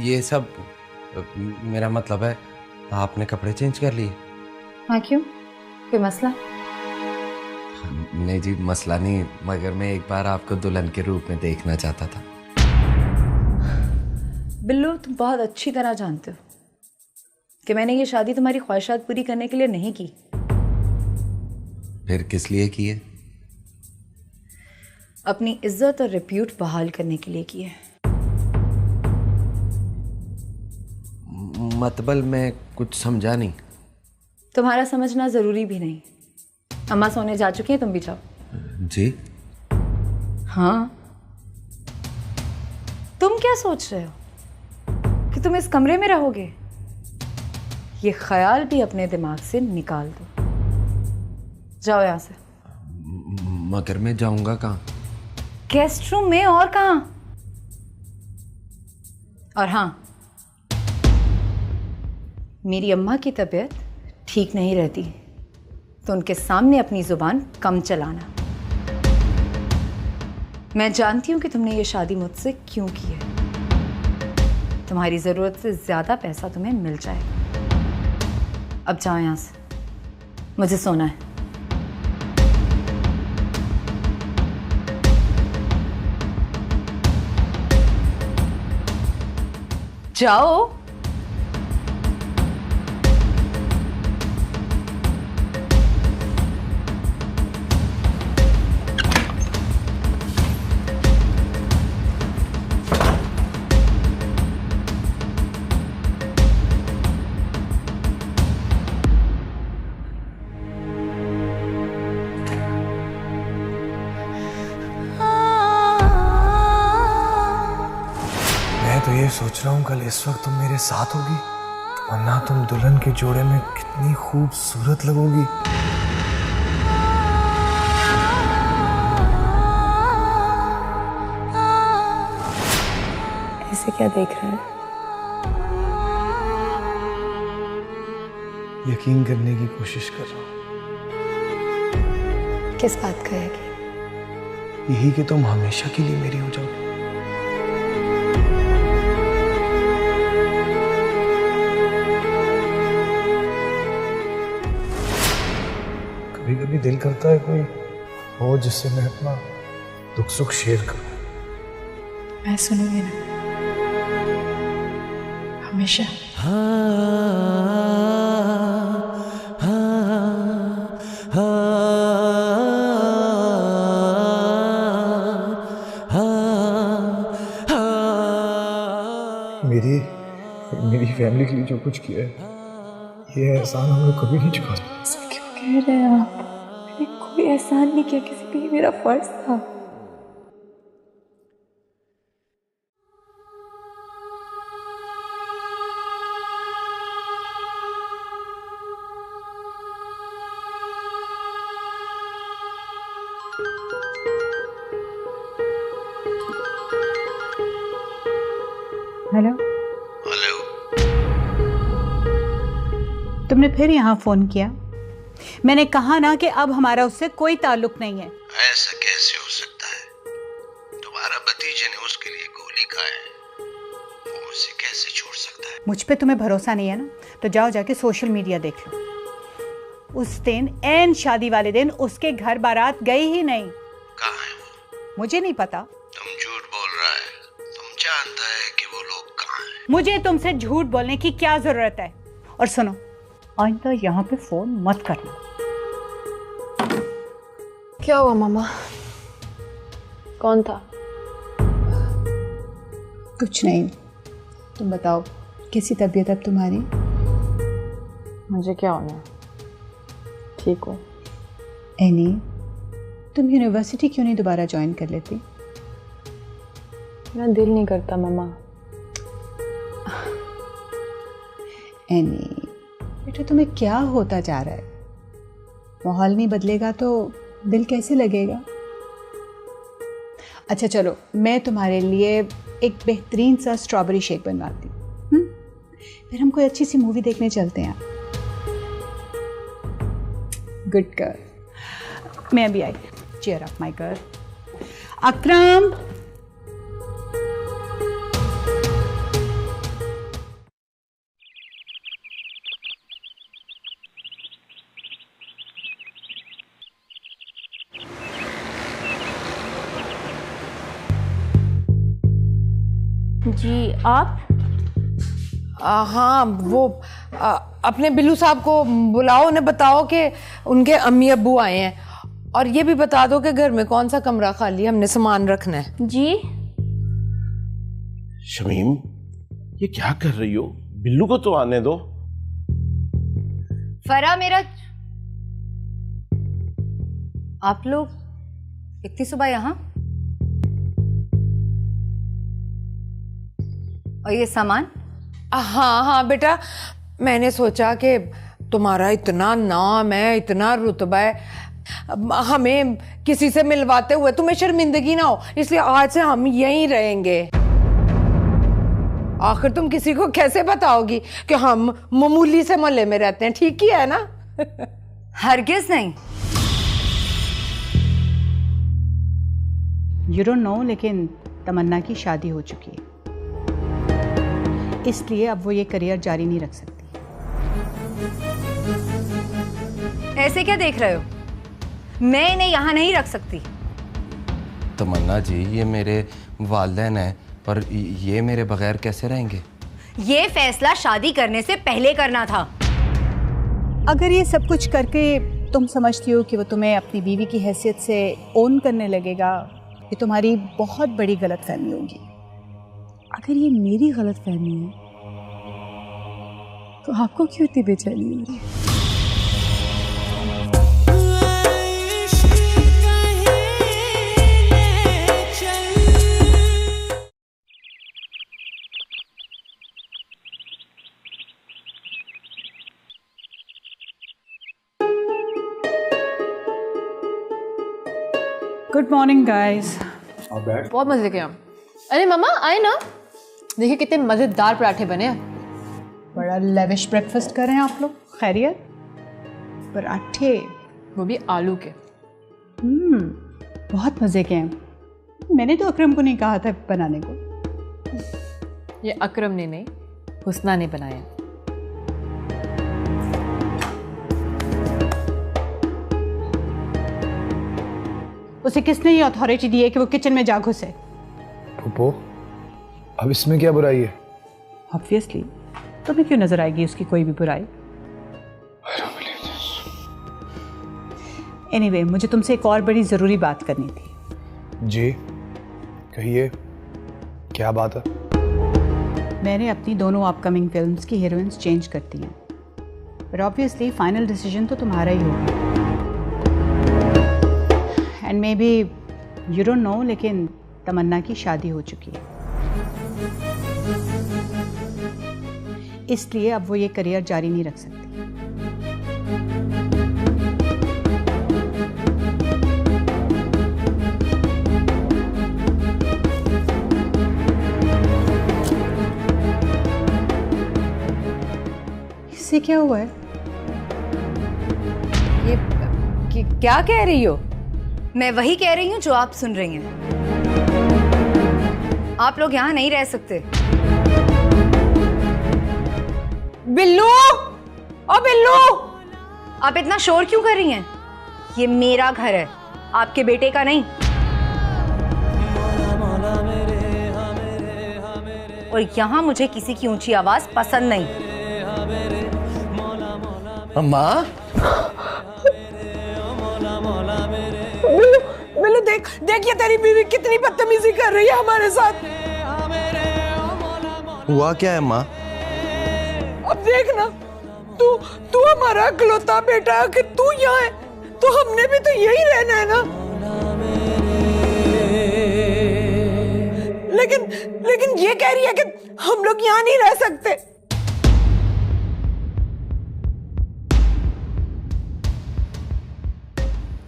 ये सब मेरा मतलब है आपने कपड़े चेंज कर लिए? हाँ क्यों, कोई मसला? नहीं जी मसला नहीं, मगर मैं एक बार आपको दुल्हन के रूप में देखना चाहता था। बिल्लू तुम बहुत अच्छी तरह जानते हो कि मैंने ये शादी तुम्हारी ख्वाहिशात पूरी करने के लिए नहीं की। फिर किस लिए की है? अपनी इज्जत और रिप्यूट बहाल करने के लिए की है। मतलब मैं कुछ समझा नहीं। तुम्हारा समझना जरूरी भी नहीं। अम्मा सोने जा चुकी हैं, तुम भी जाओ। जी? हाँ, तुम क्या सोच रहे हो कि तुम इस कमरे में रहोगे? ये ख्याल भी अपने दिमाग से निकाल दो। जाओ यहां से। मगर मैं जाऊंगा कहाँ? गेस्ट रूम में, और कहां? और हाँ, मेरी अम्मा की तबीयत ठीक नहीं रहती तो उनके सामने अपनी जुबान कम चलाना। मैं जानती हूं कि तुमने ये शादी मुझसे क्यों की है। तुम्हारी जरूरत से ज्यादा पैसा तुम्हें मिल जाएगा। अब जाओ यहां से, मुझे सोना है। जाओ। मैं तो ये सोच रहा हूँ कल इस वक्त तुम मेरे साथ होगी, वरना तुम दुल्हन के जोड़े में कितनी खूबसूरत लगोगी। ऐसे क्या देख रहे हैं? यकीन करने की कोशिश कर रहा हूँ। किस बात का है? यही कि तुम हमेशा के लिए मेरी हो जाओगी। कभी कभी दिल करता है कोई हो जिससे मैं अपना दुख सुख शेयर करूं। मैं सुनूंगी ना, हमेशा। मेरी मेरी फैमिली के लिए जो कुछ किया है, ये एहसान हमें कभी नहीं चुका सकते। कह रहे हैं आप? मैंने कोई एहसान नहीं किया किसी पे, ये मेरा फर्ज था। हेलो। हेलो। तुमने फिर यहाँ फोन किया? मैंने कहा ना कि अब हमारा उससे कोई ताल्लुक नहीं है। ऐसा कैसे हो सकता है? तुम्हारा भतीजे ने उसके लिए गोली खाई है, वो उसे कैसे छोड़ सकता है? मुझ पे तुम्हें भरोसा नहीं है ना, तो जाओ जाके सोशल मीडिया देख लो। उस दिन ऐन शादी वाले दिन उसके घर बारात गई ही नहीं। कहाँ है वो? मुझे नहीं पता। तुम झूठ बोल रहा है, तुम जानता है कि वो लोग कहाँ हैं। मुझे तुमसे झूठ बोलने की क्या जरूरत है? और सुनो, आइंदा यहाँ पे फोन मत करना। क्या हुआ मामा? कौन था? कुछ नहीं, तुम बताओ कैसी तबीयत अब तुम्हारी? मुझे क्या होना है, ठीक हो। एनी, तुम यूनिवर्सिटी क्यों नहीं दोबारा ज्वाइन कर लेती? मेरा दिल नहीं करता मामा। एनी बेटा, तुम्हें क्या होता जा रहा है? माहौल नहीं बदलेगा तो दिल कैसे लगेगा? अच्छा चलो, मैं तुम्हारे लिए एक बेहतरीन सा स्ट्रॉबेरी शेक बनवाती हूँ। फिर हम कोई अच्छी सी मूवी देखने चलते हैं। Good girl. मैं अभी आई। Cheer up my girl. Akram, ji आप? हाँ वो अपने बिल्लू साहब को बुलाओ, उन्हें बताओ कि उनके अम्मी अब्बू आए हैं और ये भी बता दो कि घर में कौन सा कमरा खाली है, हमने सामान रखना है। जी शमीम ये क्या कर रही हो? बिल्लू को तो आने दो। फरा मेरा, आप लोग इतनी सुबह यहाँ? और ये सामान? हाँ हाँ बेटा, मैंने सोचा कि तुम्हारा इतना नाम है, इतना रुतबा है, हमें किसी से मिलवाते हुए तुम्हें शर्मिंदगी ना हो, इसलिए आज से हम यहीं रहेंगे। आखिर तुम किसी को कैसे बताओगी कि हम मामूली से मोहल्ले में रहते हैं? ठीक ही है ना? हरगिज नहीं। यू डोंट नो, लेकिन तमन्ना की शादी हो चुकी है, इसलिए अब वो ये करियर जारी नहीं रख सकती। ऐसे क्या देख रहे हो? मैं इन्हें यहाँ नहीं रख सकती। तमन्ना जी ये मेरे वालिदैन हैं और ये मेरे बगैर कैसे रहेंगे? ये फैसला शादी करने से पहले करना था। अगर ये सब कुछ करके तुम समझती हो कि वो तुम्हें अपनी बीवी की हैसियत से ओन करने लगेगा, ये तुम्हारी बहुत बड़ी गलतफहमी होगी। अगर ये मेरी गलतफहमी है तो आपको क्यों इतनी बेचैनी हो रही है? Good morning guys. बहुत मजे के हम। अरे मम्मा आए ना, देखिए कितने मजेदार पराठे बने हैं। बड़ा लेविश ब्रेकफास्ट कर रहे हैं आप लोग। खैरियत? पराठे, वो भी आलू के। बहुत मज़े के हैं। मैंने तो अकरम को नहीं कहा था बनाने को। ये अकरम ने नहीं, हुस्ना ने बनाया। उसे किसने ये अथॉरिटी दी है कि वो किचन में जा घुसे? फूफो, अब इसमें क्या बुराई है? ऑब्वियसली तुम्हें क्यों नजर आएगी उसकी कोई भी बुराई? एनीवे, मुझे तुमसे एक और बड़ी ज़रूरी बात करनी थी। जी कहिए, क्या बात है? मैंने अपनी दोनों अपकमिंग फिल्म्स की हीरोइंस चेंज कर दी हैं, पर ऑब्वियसली फाइनल डिसीजन तो तुम्हारा ही होगा। And may be you don't know, लेकिन तमन्ना की शादी हो चुकी है, इसलिए अब वो ये करियर जारी नहीं रख सकती। इससे क्या हुआ है? ये क्या कह रही हो? मैं वही कह रही हूँ जो आप सुन रही हैं। आप लोग यहाँ नहीं रह सकते। बिल्लू, ओ बिल्लू! आप इतना शोर क्यों कर रही हैं? ये मेरा घर है, आपके बेटे का नहीं। और यहाँ मुझे किसी की ऊंची आवाज पसंद नहीं। अम्मा, बिल्लू देख ये तेरी बीवी कितनी बदतमीजी कर रही है हमारे साथ। हुआ क्या है अम्मा? अब देख ना, तू हमारा इकलौता बेटा, कि तू यहाँ है तो हमने भी तो यही रहना है ना। लेकिन ये कह रही है कि हम लोग यहाँ नहीं रह सकते।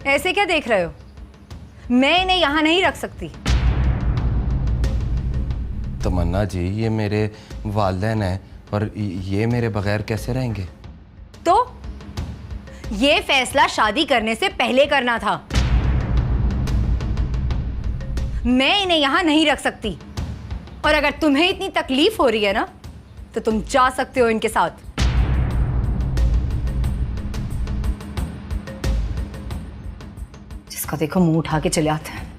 ऐसे क्या देख रहे हो? मैं इन्हें यहाँ नहीं रख सकती। तमन्ना जी ये मेरे वालिदैन हैं और ये मेरे बगैर कैसे रहेंगे? तो ये फैसला शादी करने से पहले करना था। मैं इन्हें यहाँ नहीं रख सकती। और अगर तुम्हें इतनी तकलीफ हो रही है ना, तो तुम जा सकते हो इनके साथ। जिसका देखो मुंह उठा के चले आते हैं।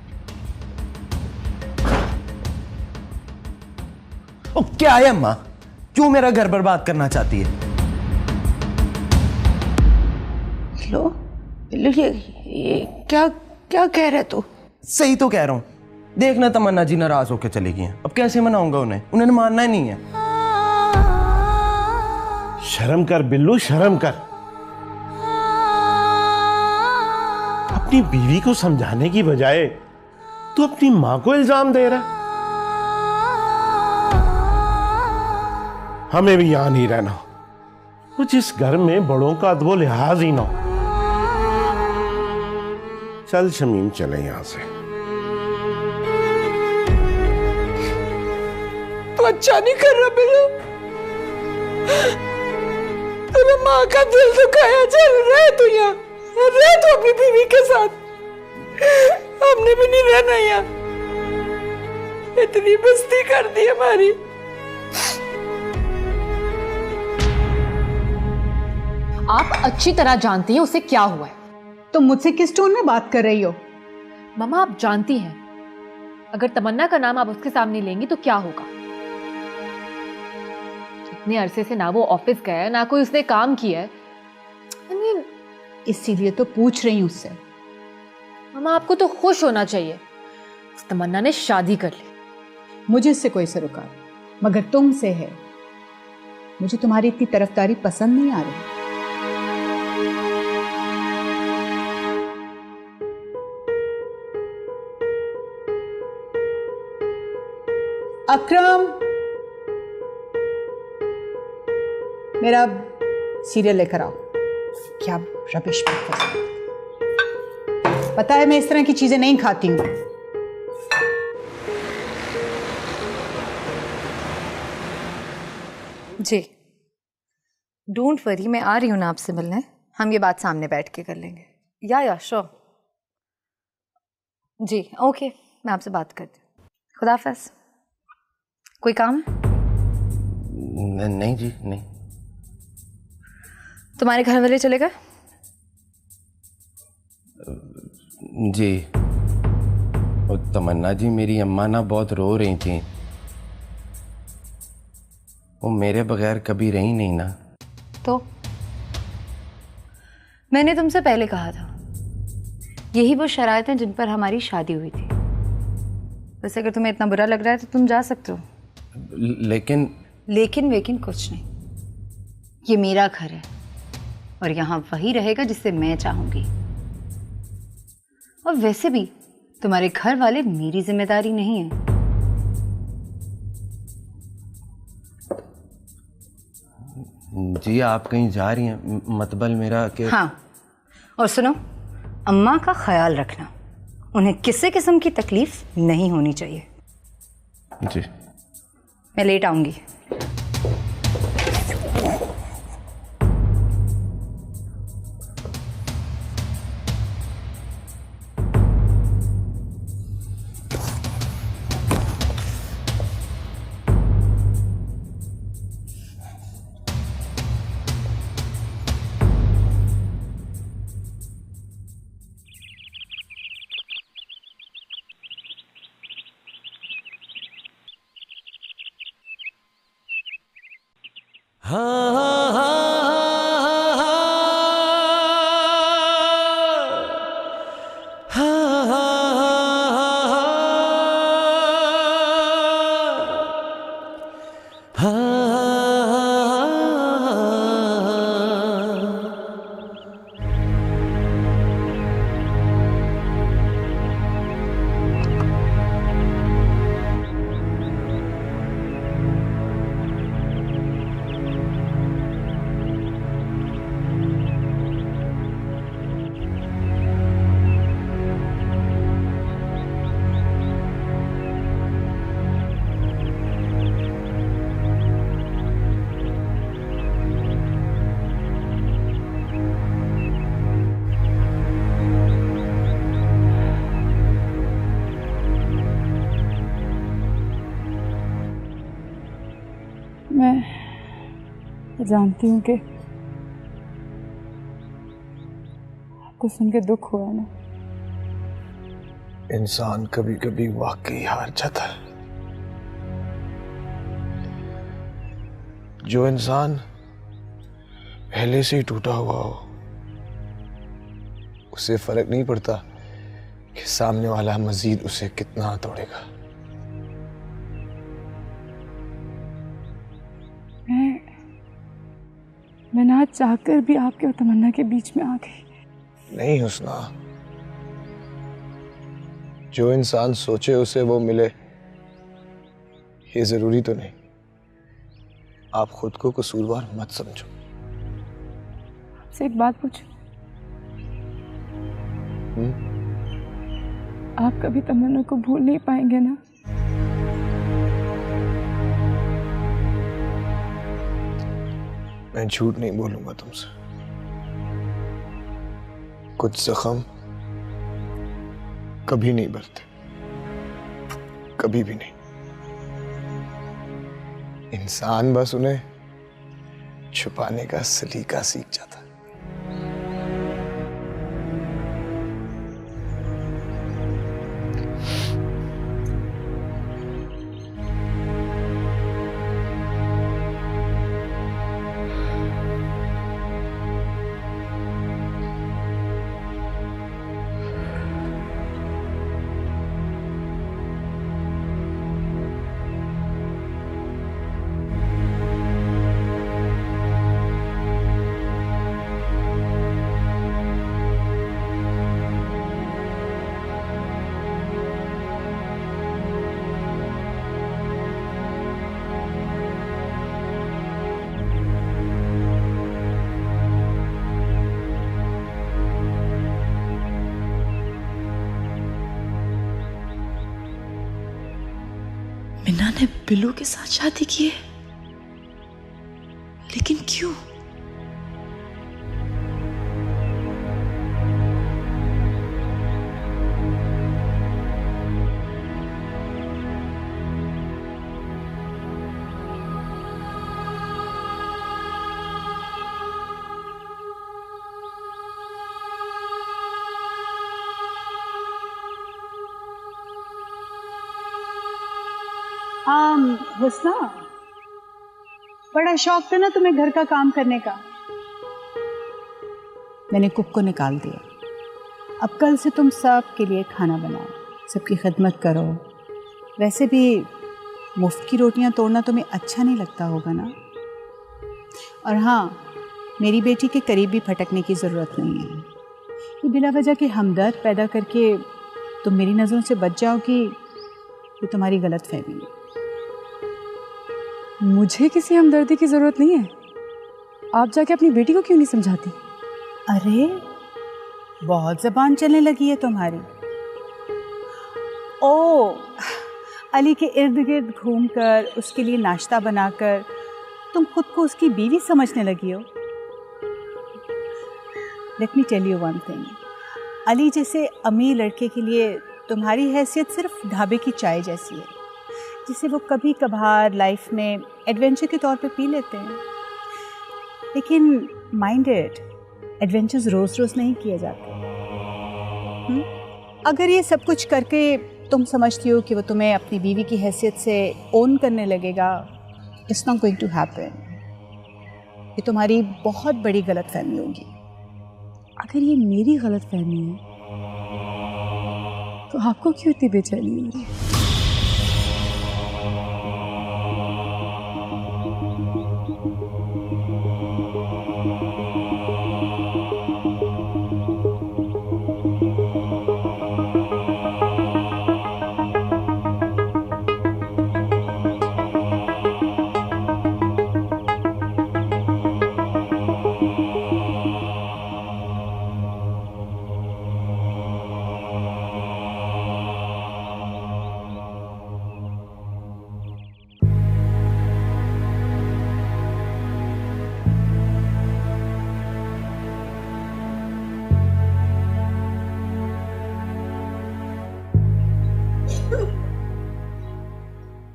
क्या है अम्मा, क्यों मेरा घर बर्बाद करना चाहती है? लो ये क्या क्या कह रहे तू? सही तो कह रहा हूँ। देखना तमन्ना जी नाराज होकर चली गई हैं, अब कैसे मनाऊंगा उन्हें? उन्हें मानना ही नहीं है। शर्म कर बिल्लू, शर्म कर। अपनी बीवी को समझाने की बजाय तू अपनी मां को इल्जाम दे रहा। हमें भी यहां नहीं रहना, तो जिस घर में बड़ों का अदब लिहाज ही ना हो। चल शमीम, चले यहां से। तू अच्छा नहीं कर रहा बिल्लू, तेरे माँ का दिल दुखाया। चल रहे तू यहाँ, रह तू अपनी बीवी के साथ, हमने भी नहीं रहना यहाँ। इतनी बस्ती कर दी हमारी। आप अच्छी तरह जानती हैं उसे क्या हुआ है। तुम मुझसे किस टोन में बात कर रही हो? मम्मा आप जानती हैं, अगर तमन्ना का नाम आप उसके सामने लेंगी तो क्या होगा। इतने अरसे से ना वो ऑफिस गया है, ना कोई उसने काम किया है। इसीलिए तो पूछ रही हूं उससे। मम्मा आपको तो खुश होना चाहिए, उस तमन्ना ने शादी कर ली। मुझे इससे कोई सरोकार, मगर तुमसे है। मुझे तुम्हारी इतनी तरफदारी पसंद नहीं आ रही। अकरम, मेरा सीरियल लेकर आओ। क्या रबिश ब्रेकफास्ट। पता है मैं इस तरह की चीजें नहीं खाती हूं। जी डोंट वरी, मैं आ रही हूँ ना आपसे मिलने। हम ये बात सामने बैठ के कर लेंगे। या श्योर जी, ओके, मैं आपसे बात करती हूँ। खुदा हाफ़िज़। कोई काम है? नहीं जी, नहीं। तुम्हारे घर वाले चले गए? जी, और तमन्ना जी मेरी अम्मा ना बहुत रो रही थी। वो मेरे बगैर कभी रही नहीं ना। तो मैंने तुमसे पहले कहा था, यही वो शरारतें जिन पर हमारी शादी हुई थी। वैसे अगर तुम्हें इतना बुरा लग रहा है तो तुम जा सकते हो। लेकिन वेकिन कुछ नहीं। ये मेरा घर है और यहाँ वही रहेगा जिससे मैं चाहूंगी। और वैसे भी तुम्हारे घर वाले मेरी जिम्मेदारी नहीं है। जी आप कहीं जा रही हैं? मतबल मेरा कि हाँ, और सुनो, अम्मा का ख्याल रखना, उन्हें किसी किस्म की तकलीफ नहीं होनी चाहिए। जी मैं लेट आऊंगी। मैं जानती हूँ कि आपको सुन के दुख हुआ ना। इंसान कभी कभी वाकई हार जाता है, जो इंसान पहले से ही टूटा हुआ हो, उससे फर्क नहीं पड़ता कि सामने वाला मजीद उसे कितना तोड़ेगा। मैं ना चाहकर भी आपके और तमन्ना के बीच में आ गई। नहीं हुस्ना, जो इंसान सोचे उसे वो मिले, ये जरूरी तो नहीं। आप खुद को कसूरवार मत समझो। आपसे एक बात पूछूं? आप कभी तमन्ना को भूल नहीं पाएंगे ना? मैं झूठ नहीं बोलूंगा तुमसे। कुछ जख्म कभी नहीं भरते, कभी भी नहीं। इंसान बस उन्हें छुपाने का सलीका सीख जाता है। मीना ने बिल्लू के साथ शादी की है, लेकिन क्यों? हुस्ना, बड़ा शौक था ना तुम्हें घर का काम करने का। मैंने कुक को निकाल दिया। अब कल से तुम सब के लिए खाना बनाओ, सबकी खिदमत करो। वैसे भी मुफ्त की रोटियां तोड़ना तुम्हें अच्छा नहीं लगता होगा ना? और हाँ, मेरी बेटी के करीब भी फटकने की ज़रूरत नहीं है। ये बिला वजह के हमदर्द पैदा करके तुम मेरी नज़रों से बच जाओगी, ये तुम्हारी गलत फहमी है। मुझे किसी हमदर्दी की जरूरत नहीं है। आप जाके अपनी बेटी को क्यों नहीं समझाती? अरे बहुत ज़बान चलने लगी है तुम्हारी। ओ, अली के इर्द गिर्द घूमकर उसके लिए नाश्ता बनाकर तुम खुद को उसकी बीवी समझने लगी हो। Let me tell you one thing, Ali जैसे अमीर लड़के के लिए तुम्हारी हैसियत सिर्फ ढाबे की चाय जैसी है, जिसे वो कभी कभार लाइफ में एडवेंचर के तौर पे पी लेते हैं। लेकिन माइंडेड एडवेंचर्स रोज़ रोज़ नहीं किए जाते। अगर ये सब कुछ करके तुम समझती हो कि वो तुम्हें अपनी बीवी की हैसियत से ओन करने लगेगा, it's not going to happen. ये तुम्हारी बहुत बड़ी गलतफहमी होगी। अगर ये मेरी गलतफहमी है तो आपको क्यों इतनी बेचैनी हो रही है?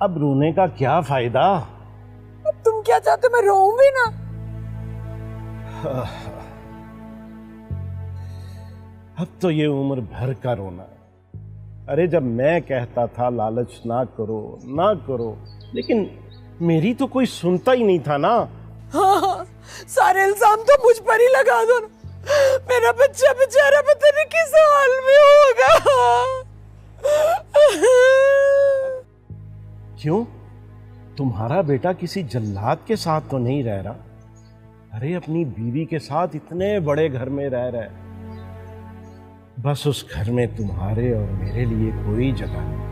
अब रोने का क्या फायदा? अब तुम क्या चाहते हो, मैं रोऊं भी ना? अब तो ये उम्र भर का रोना है। अरे जब मैं कहता था लालच ना करो ना करो, लेकिन मेरी तो कोई सुनता ही नहीं था ना। हाँ, सारे इल्जाम तो मुझ पर ही लगा दो ना। मेरा बच्चा बेचारा पता नहीं किस हाल में होगा। क्यों, तुम्हारा बेटा किसी जल्लाद के साथ तो नहीं रह रहा? अरे अपनी बीवी के साथ इतने बड़े घर में रह रहा है। बस उस घर में तुम्हारे और मेरे लिए कोई जगह नहीं।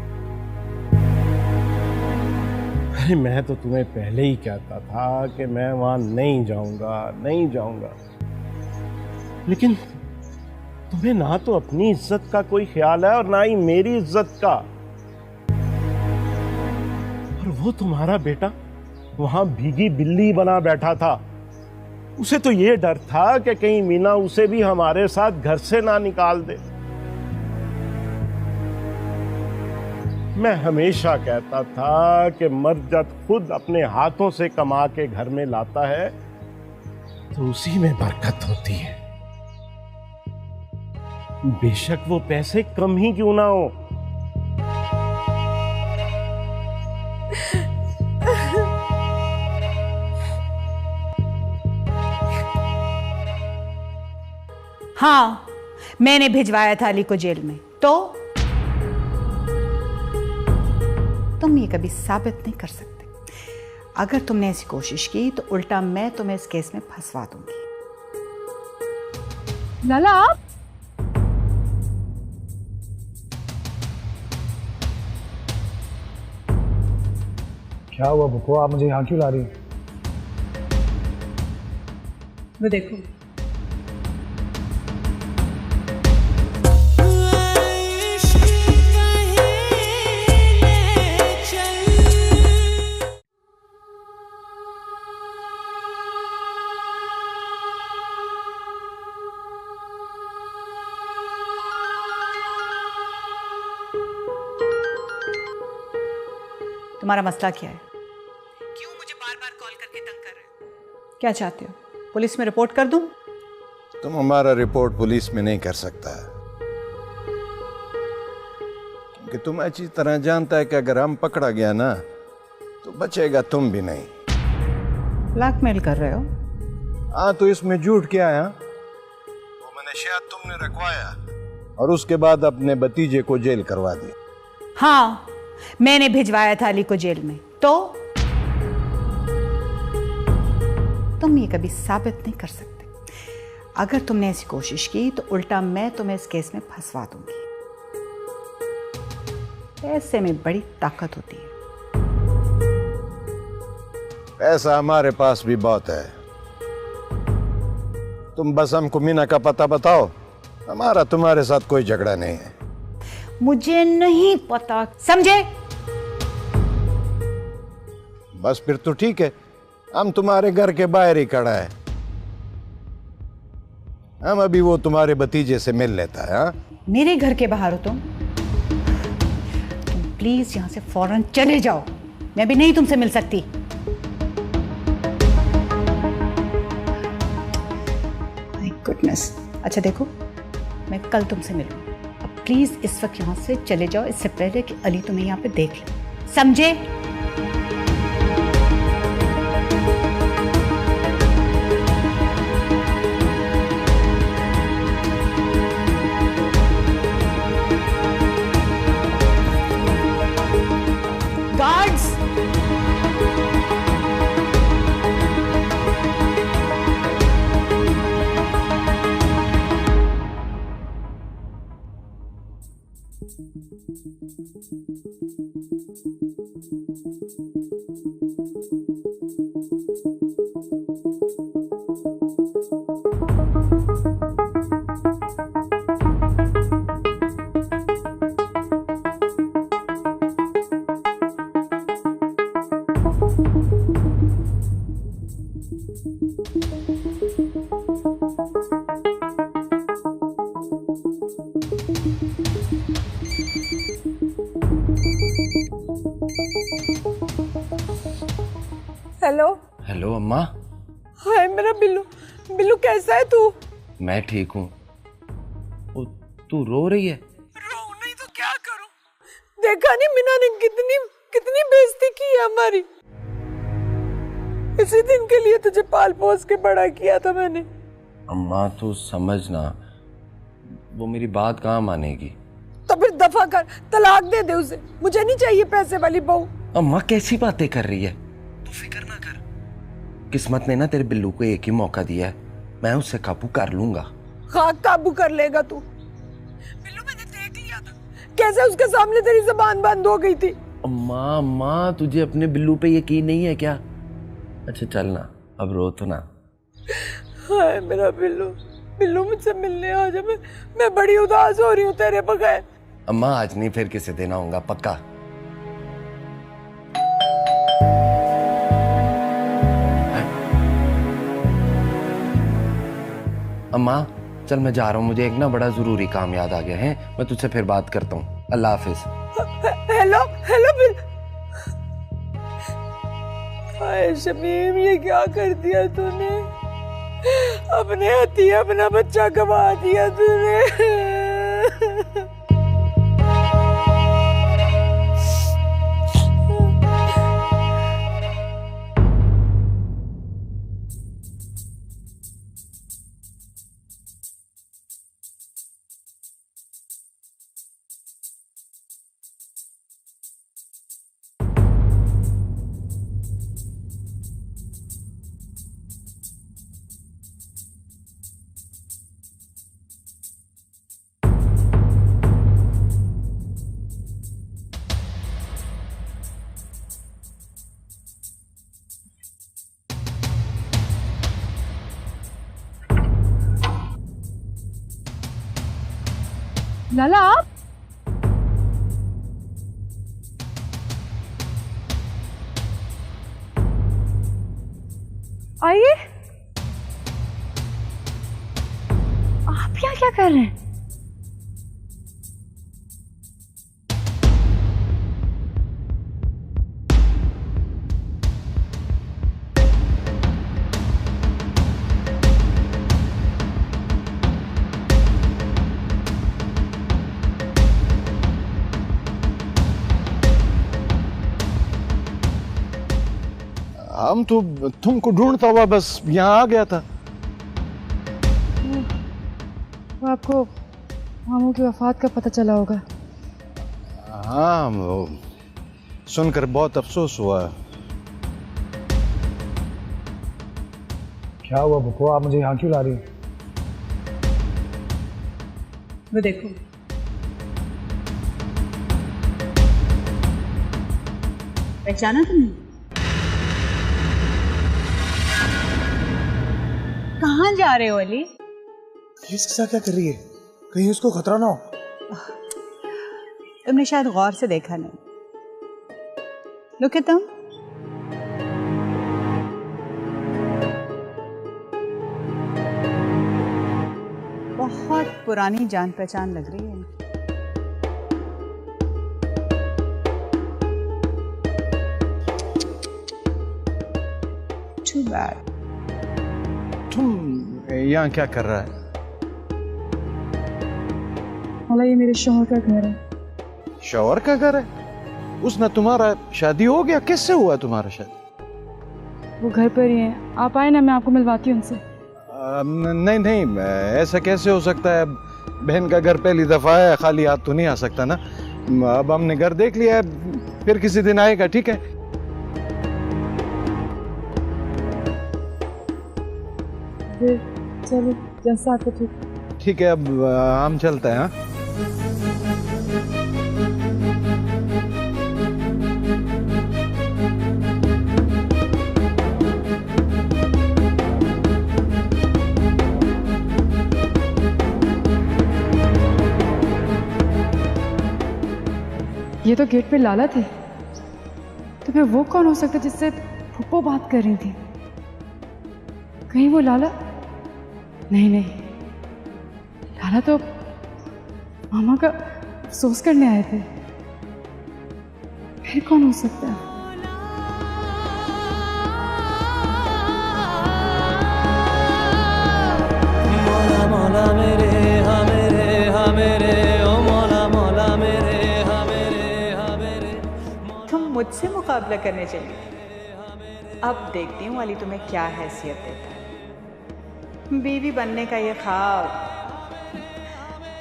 अरे मैं तो तुम्हें पहले ही कहता था कि मैं वहां नहीं जाऊंगा, नहीं जाऊंगा। लेकिन तुम्हें ना तो अपनी इज्जत का कोई ख्याल है और ना ही मेरी इज्जत का। और वो तुम्हारा बेटा वहां भीगी बिल्ली बना बैठा था। उसे तो ये डर था कि कहीं मीना उसे भी हमारे साथ घर से ना निकाल दे। मैं हमेशा कहता था कि मर्द जब खुद अपने हाथों से कमा के घर में लाता है तो उसी में बरकत होती है, बेशक वो पैसे कम ही क्यों ना हो। हाँ, मैंने भिजवाया था अली को जेल में, तो तुम ये कभी साबित नहीं कर सकते। अगर तुमने ऐसी कोशिश की तो उल्टा मैं तुम्हें इस केस में फंसवा दूंगी। लाला आप क्या हुआ बुको, आप मुझे यहाँ क्यों ला रही? वो देखो, तुम्हारा मसला क्या है? क्यों मुझे बार-बार कॉल करके तंग कर रहे हो? क्या चाहते हो, पुलिस में रिपोर्ट कर दूं? तुम हमारा रिपोर्ट पुलिस में नहीं कर सकता, क्योंकि तुम अच्छी तरह जानता है कि अगर हम पकड़ा गया ना तो बचेगा तुम भी नहीं। ब्लैकमेल कर रहे हो? हाँ, तो इसमें झूठ क्या है? वो मैंने शायद तुमने रखवाया और उसके बाद अपने भतीजे को जेल करवा दिया। हाँ, मैंने भिजवाया था अली को जेल में, तो तुम ये कभी साबित नहीं कर सकते। अगर तुमने ऐसी कोशिश की तो उल्टा मैं तुम्हें इस केस में फंसवा दूंगी। पैसे में बड़ी ताकत होती है। पैसा हमारे पास भी बहुत है, तुम बस हमको मीना का पता बताओ, हमारा तुम्हारे साथ कोई झगड़ा नहीं है। मुझे नहीं पता, समझे? बस फिर तो ठीक है, हम तुम्हारे घर के बाहर ही खड़ा है, हम अभी वो तुम्हारे भतीजे से मिल लेता है। हाँ, मेरे घर के बाहर हो तुम प्लीज यहां से फौरन चले जाओ, मैं भी नहीं तुमसे मिल सकती। My goodness. अच्छा देखो, मैं कल तुमसे मिलूंगी, अब प्लीज इस वक्त यहां से चले जाओ, इससे पहले कि अली तुम्हें यहां पे देख ले, समझे? Guards, hello. हेलो अम्मा। हाय मेरा बिल्लू, बिल्लू कैसा है तू? मैं ठीक हूँ। तू रो रही है? रो नहीं तो क्या करूं? देखा नहीं मीना ने कितनी कितनी बेइज्जती की है हमारी। इसी दिन के लिए तुझे पाल पोस के बड़ा किया था मैंने। अम्मा तू समझना, वो मेरी बात कहाँ मानेगी। तो फिर दफा कर, तलाक दे दे उसे, मुझे नहीं चाहिए पैसे वाली बहू। अम्मा कैसी बातें कर रही है, तू फिक्र ना कर। किस्मत ने ना तेरे बिल्लू को एक ही मौका दिया है, मैं उससे काबू कर लूंगा। खाक काबू कर लेगा तू। बिल्लू मैंने देख लिया था कैसे उसके सामने तेरी जुबान बंद हो गई थी। अम्मा अम्मा तुझे अपने बिल्लू पे यकीन नहीं है क्या? अच्छा चल ना, अब रो तो ना। हाय मेरा बिल्लू, बिल्लू मुझसे मिलने आ जा, मैं बड़ी उदास हो रही हूँ तेरे बगैर। अम्मा आज नहीं, फिर किसी दिन आऊंगा पक्का। अम्मा चल मैं जा रहा हूँ, मुझे एक ना बड़ा जरूरी काम याद आ गया है, मैं तुझसे फिर बात करता हूँ। अल्लाह हाफिज। Hello hello Bill. Hi Shamim, ये क्या कर दिया तूने? अपने हाथी अपना बच्चा गवा दिया तूने। लाला आप आइए। आप यहाँ क्या कर रहे हैं? हम तो तुमको ढूंढता हुआ बस यहाँ आ गया था। वो आपको मामू की वफात का पता चला होगा। हाँ, वो सुनकर बहुत अफसोस हुआ। क्या हुआ बुको, आप मुझे यहाँ क्यों ला रही हो? वो देखो, पहचाना तुमने? कहाँ जा रहे हो अली? इसके साथ क्या कर रही है? कहीं उसको खतरा ना हो। तुमने शायद गौर से देखा नहीं। Look at them. बहुत पुरानी जान पहचान लग रही है। Too bad. तुम यहाँ क्या कर रहा है? मला ये मेरे शौहर का घर है। शौहर का घर है? उसने तुम्हारा शादी हो गया? किससे हुआ तुम्हारा शादी? वो घर पर ही हैं, आप आए ना, मैं आपको मिलवाती हूँ उनसे। नहीं नहीं, ऐसा कैसे हो सकता है? बहन का घर पहली दफा है, खाली हाथ तो नहीं आ सकता ना। अब हमने घर देख लिया है, फिर किसी दिन आएगा, ठीक है? फिर चलो जैसा आपको ठीक। ठीक है, अब हम चलते हैं। हाँ, ये तो गेट पे लाला थे, तो फिर वो कौन हो सकता जिससे फुप्पो बात कर रही थी? कहीं वो लाला? नहीं नहीं, लाला तो मामा का अफसोस करने आए थे। फिर कौन हो सकता है? मौला मौला मेरे हा मेरे हा मेरे ओ मौला मौला मेरे हा मेरे हा मेरे। तुम मुझसे मुकाबला करने चली? अब देखती हूँ अली तुम्हें क्या हैसियत देता है। बीवी बनने का ये ख्वाब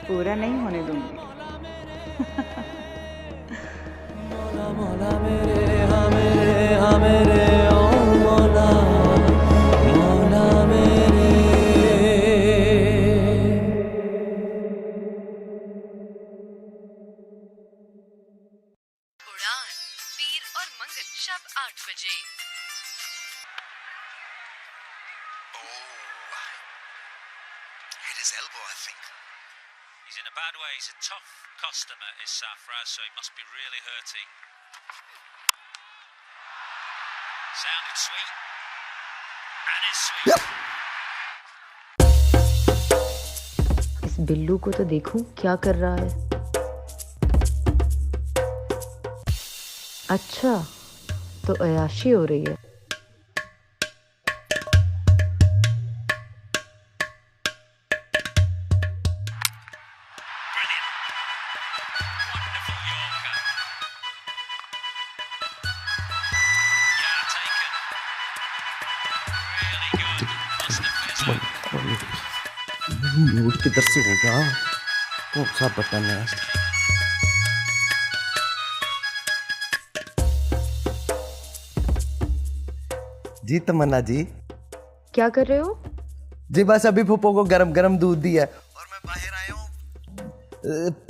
पूरा नहीं होने दूंगी। मौला मौला मेरे हाँ मेरे हाँ मेरे ओ मौला मौला मेरे। उड़ान पीर और मंगल शब 8 बजे। Hit his elbow, I think. He's in a bad way. He's a tough customer, is Safraz, so he must be really hurting. Sounded sweet. And is sweet. इस बिल्लू को तो देखूं क्या कर रहा है। अच्छा, तो अयाशी हो रही है। म्यूट किधर से होगा? कौन सा बटन है? जी तमन्ना जी, क्या कर रहे हो? जी बस अभी फुप्पो को गरम गरम दूध दिया और मैं बाहर आया हूँ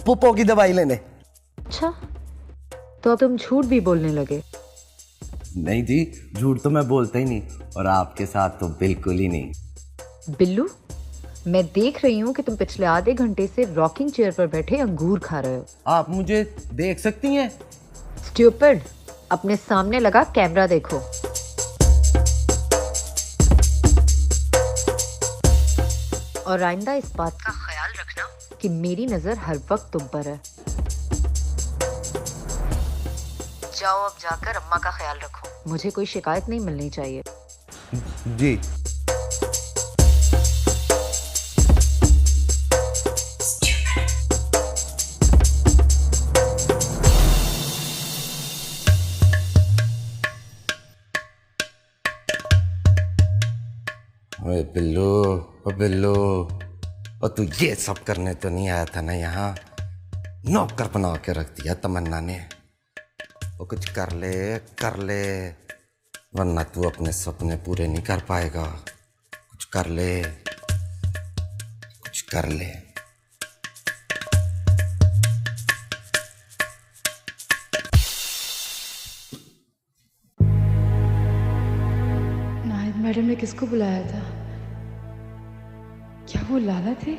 फुप्पो की दवाई लेने। अच्छा, तो अब तुम झूठ भी बोलने लगे? नहीं जी, झूठ तो मैं बोलता ही नहीं, और आपके साथ तो बिल्कुल ही नहीं। बिल्लू, मैं देख रही हूँ कि तुम पिछले आधे घंटे से रॉकिंग चेयर पर बैठे अंगूर खा रहे हो। आप मुझे देख सकती हैं? स्टूपिड, अपने सामने लगा कैमरा देखो। और आइंदा इस बात का ख्याल रखना कि मेरी नजर हर वक्त तुम पर है। जाओ अब जाकर अम्मा का ख्याल रखो, मुझे कोई शिकायत नहीं मिलनी चाहिए। जी। ओए बिल्लू, ओ बिल्लू, और तू ये सब करने तो नहीं आया था ना यहाँ? नौकर बना के रख दिया तमन्ना ने। वो कुछ कर ले, वरना तू अपने सपने पूरे नहीं कर पाएगा। कुछ कर ले, कुछ कर ले। नाहिद मैडम ने किसको बुलाया था? क्या वो लाला थे?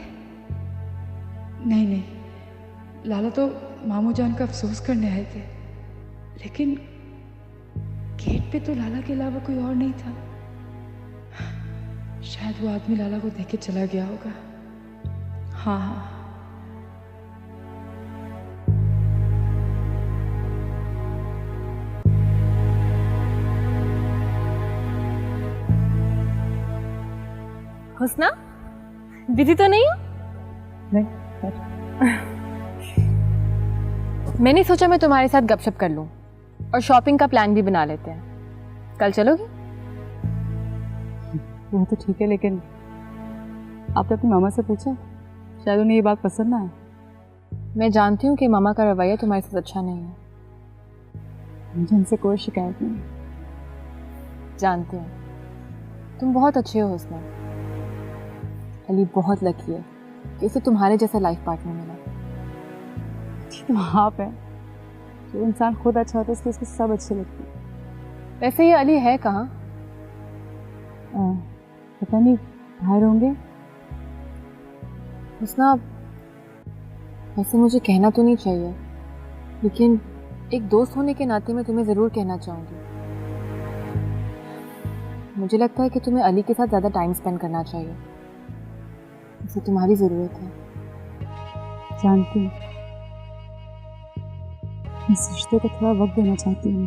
नहीं, लाला तो मामू जान का अफसोस करने आए थे, लेकिन गेट पे तो लाला के अलावा कोई और नहीं था। शायद वो आदमी लाला को देख के चला गया होगा। हाँ। हुस्ना, बिजी तो नहीं हो? नहीं। मैंने सोचा मैं तुम्हारे साथ गपशप कर लूं और शॉपिंग का प्लान भी बना लेते हैं। कल चलोगी? वो तो ठीक है, लेकिन आपने अपनी मामा से पूछा? शायद उन्हें ये बात पसंद ना आए। मैं जानती हूँ कि मामा का रवैया तुम्हारे साथ अच्छा नहीं है। मुझे उनसे कोई शिकायत नहीं। जानती हूँ, तुम बहुत अच्छे हो हुस्ना। अली बहुत लकी है कि उसे तुम्हारे जैसा लाइफ पार्टनर मिला। तो आप हैं, जो इंसान खुद अच्छा होता है इसलिए उसको सब अच्छे लगते हैं। वैसे ये अली है कहाँ? पता नहीं, बाहर होंगे। हुस्ना, वैसे मुझे कहना तो नहीं चाहिए, लेकिन एक दोस्त होने के नाते मैं तुम्हें ज़रूर कहना चाहूँगी। मुझे लगता है कि तुम्हें अली के साथ ज़्यादा टाइम स्पेंड करना चाहिए। इसे तुम्हारी ज़रूरत है। जानती हूँ, इस रिश्ते को थोड़ा वक्त देना चाहती हूँ।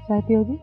चाय पियोगी?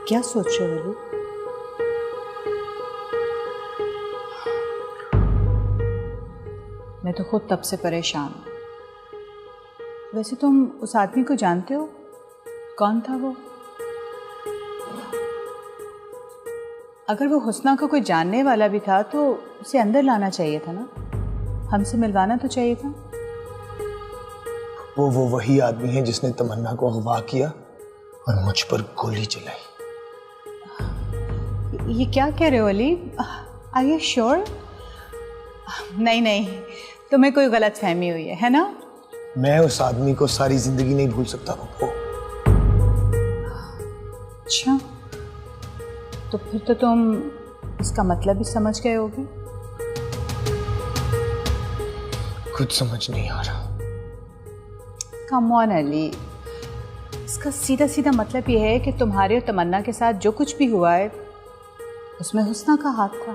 क्या सोच रहे हो अली? मैं तो खुद तब से परेशान हूँ। वैसे तुम उस आदमी को जानते हो? कौन था वो? अगर वो हुस्ना को कोई जानने वाला भी था तो उसे अंदर लाना चाहिए था ना, हमसे मिलवाना तो चाहिए था। वो वही आदमी है जिसने तमन्ना को अगवा किया और मुझ पर गोली चलाई। ये क्या कह रहे हो अली? Are you sure? नहीं, तुम्हें कोई गलत फहमी हुई है ना? मैं उस आदमी को सारी जिंदगी नहीं भूल सकता पप्पू। अच्छा, तो फिर तो तुम इसका मतलब भी समझ गए होगे। कुछ समझ नहीं आ रहा। कम ऑन अली, इसका सीधा सीधा मतलब ये है कि तुम्हारे और तमन्ना के साथ जो कुछ भी हुआ है उसमें हुस्ना का हाथ था।